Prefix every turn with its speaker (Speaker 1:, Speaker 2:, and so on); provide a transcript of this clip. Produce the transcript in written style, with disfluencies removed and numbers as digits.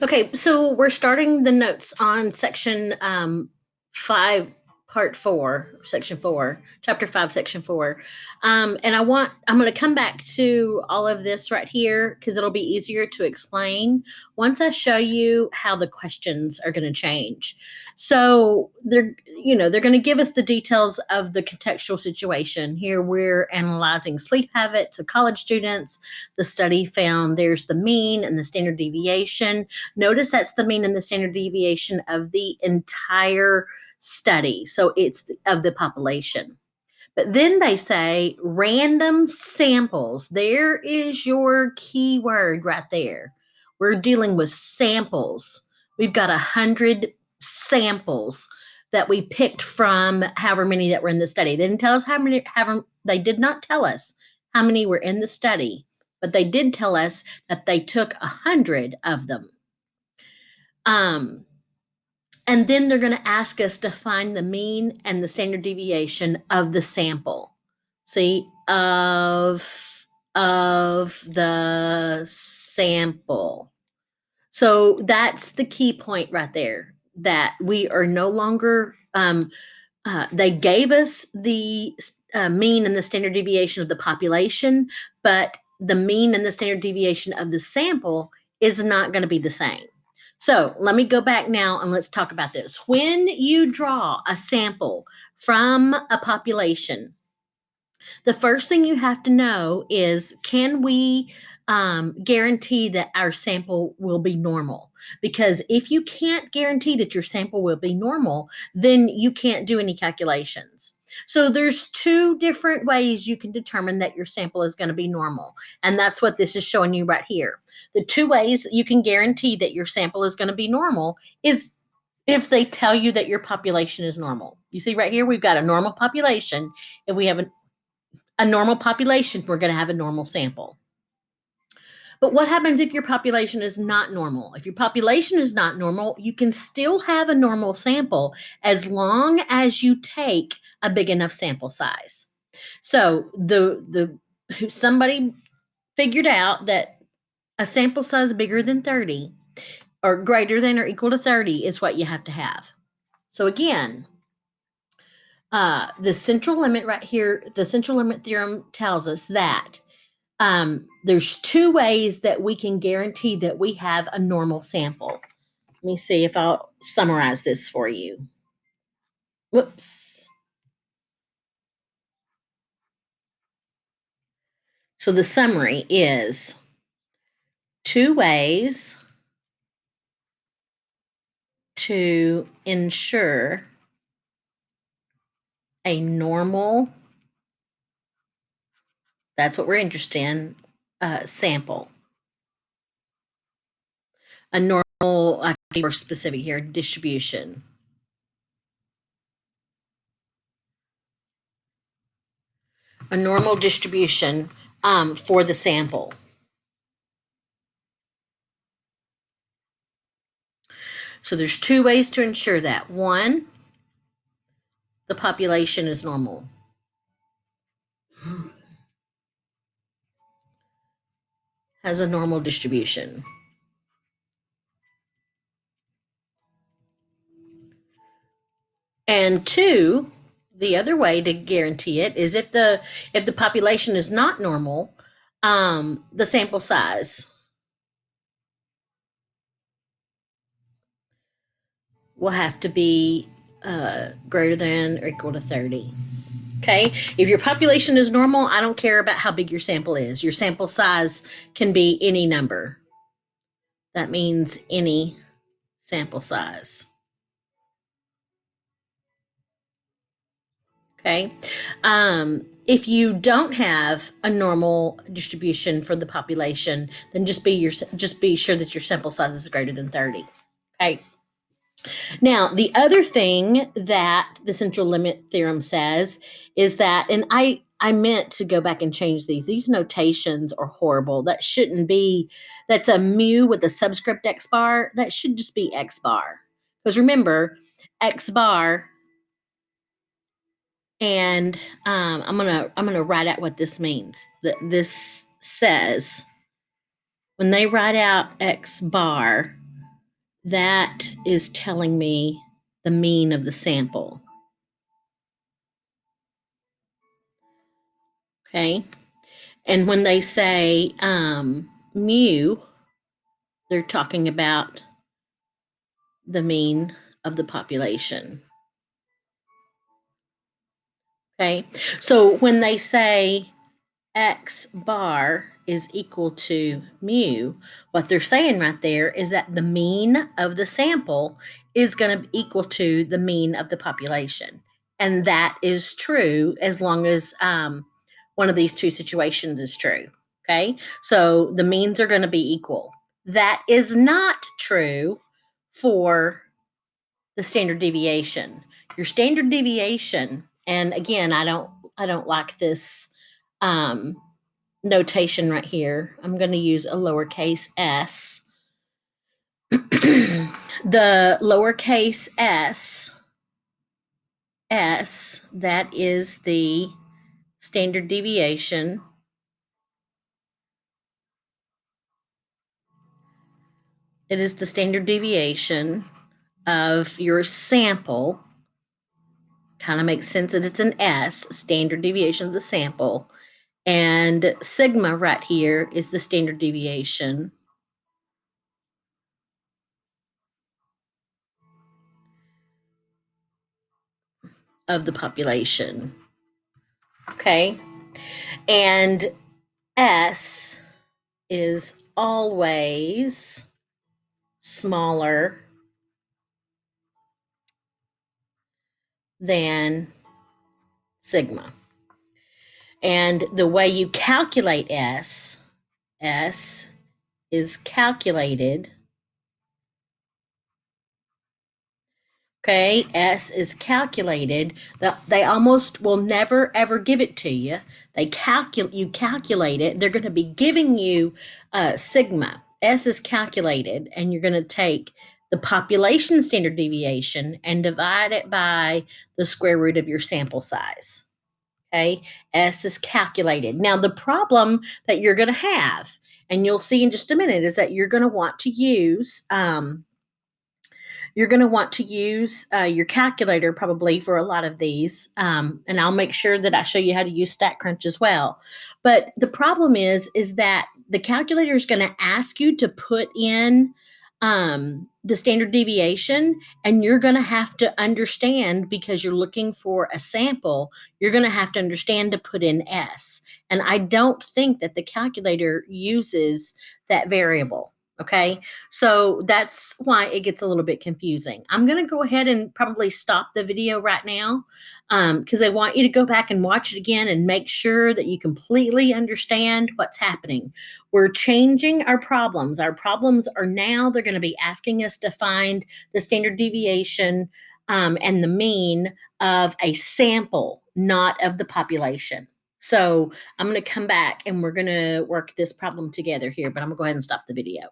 Speaker 1: Okay, so we're starting the notes on section 5, part 4, section 4, chapter 5, section 4. And I'm going to come back to all of this right here because it'll be easier to explain once I show you how the questions are going to change. So they're going to give us the details of the contextual situation. Here we're analyzing sleep habits of college students. The study found there's the mean and the standard deviation. Notice that's the mean and the standard deviation of the entire study. So it's of the population. But then they say random samples. There is your key word right there. We're dealing with samples. We've got 100 samples that we picked from however many that were in the study. They didn't tell us how many, they did not tell us how many were in the study, but they did tell us that they took 100 of them. And then they're going to ask us to find the mean and the standard deviation of the sample. See, of the sample. So that's the key point right there, that we are no longer, they gave us the mean and the standard deviation of the population, but the mean and the standard deviation of the sample is not going to be the same. So let me go back now and let's talk about this. When you draw a sample from a population, the first thing you have to know is, can we guarantee that our sample will be normal? Because if you can't guarantee that your sample will be normal, then you can't do any calculations. So there's two different ways you can determine that your sample is going to be normal. And that's what this is showing you right here. The two ways that you can guarantee that your sample is going to be normal is if they tell you that your population is normal. You see right here, we've got a normal population. If we have a normal population, we're going to have a normal sample. But what happens if your population is not normal? If your population is not normal, you can still have a normal sample as long as you take a big enough sample size. So somebody figured out that a sample size bigger than 30 or greater than or equal to 30 is what you have to have. So again, the central limit right here, the central limit theorem tells us that there's two ways that we can guarantee that we have a normal sample. Let me see if I'll summarize this for you. Whoops. So the summary is two ways to ensure a normal, that's what we're interested in, sample. A normal, I can be more specific here, distribution. A normal distribution for the sample. So there's two ways to ensure that. One, the population is normal. Has a normal distribution. And two, the other way to guarantee it is if the population is not normal, the sample size will have to be greater than or equal to 30. Okay, if your population is normal, I don't care about how big your sample is. Your sample size can be any number. That means any sample size. Okay. If you don't have a normal distribution for the population, then just be sure that your sample size is greater than 30. Okay. Now, the other thing that the central limit theorem says is that, and I meant to go back and change these. These notations are horrible. That shouldn't be, that's a mu with a subscript x bar. That should just be x bar. Because remember, x bar, and I'm gonna write out what this means. That this says when they write out x bar, that is telling me the mean of the sample. Okay. And when they say mu, they're talking about the mean of the population. Okay. So when they say X bar is equal to mu, what they're saying right there is that the mean of the sample is going to be equal to the mean of the population. And that is true as long as one of these two situations is true. Okay. So the means are going to be equal. That is not true for the standard deviation. Your standard deviation, and again, I don't like this notation right here. I'm going to use a lowercase s. The lowercase s, that is the standard deviation. It is the standard deviation of your sample. Kind of makes sense that it's an S, standard deviation of the sample. And sigma right here is the standard deviation of the population. Okay. And S is always smaller than sigma. And the way you calculate S is calculated. Okay, S is calculated. They almost will never ever give it to you. You calculate it. They're going to be giving you sigma. S is calculated, and you're going to take the population standard deviation and divide it by the square root of your sample size. Okay, S is calculated. Now, the problem that you're going to have, and you'll see in just a minute, is that you're going to want to use your calculator probably for a lot of these. And I'll make sure that I show you how to use StatCrunch as well. But the problem is that the calculator is going to ask you to put in the standard deviation, and you're going to have to understand, because you're looking for a sample, you're going to have to understand to put in S. And I don't think that the calculator uses that variable. Okay, so that's why it gets a little bit confusing. I'm going to go ahead and probably stop the video right now because I want you to go back and watch it again and make sure that you completely understand what's happening. We're changing our problems. Our problems are now, they're going to be asking us to find the standard deviation and the mean of a sample, not of the population. So I'm going to come back and we're going to work this problem together here, but I'm going to go ahead and stop the video.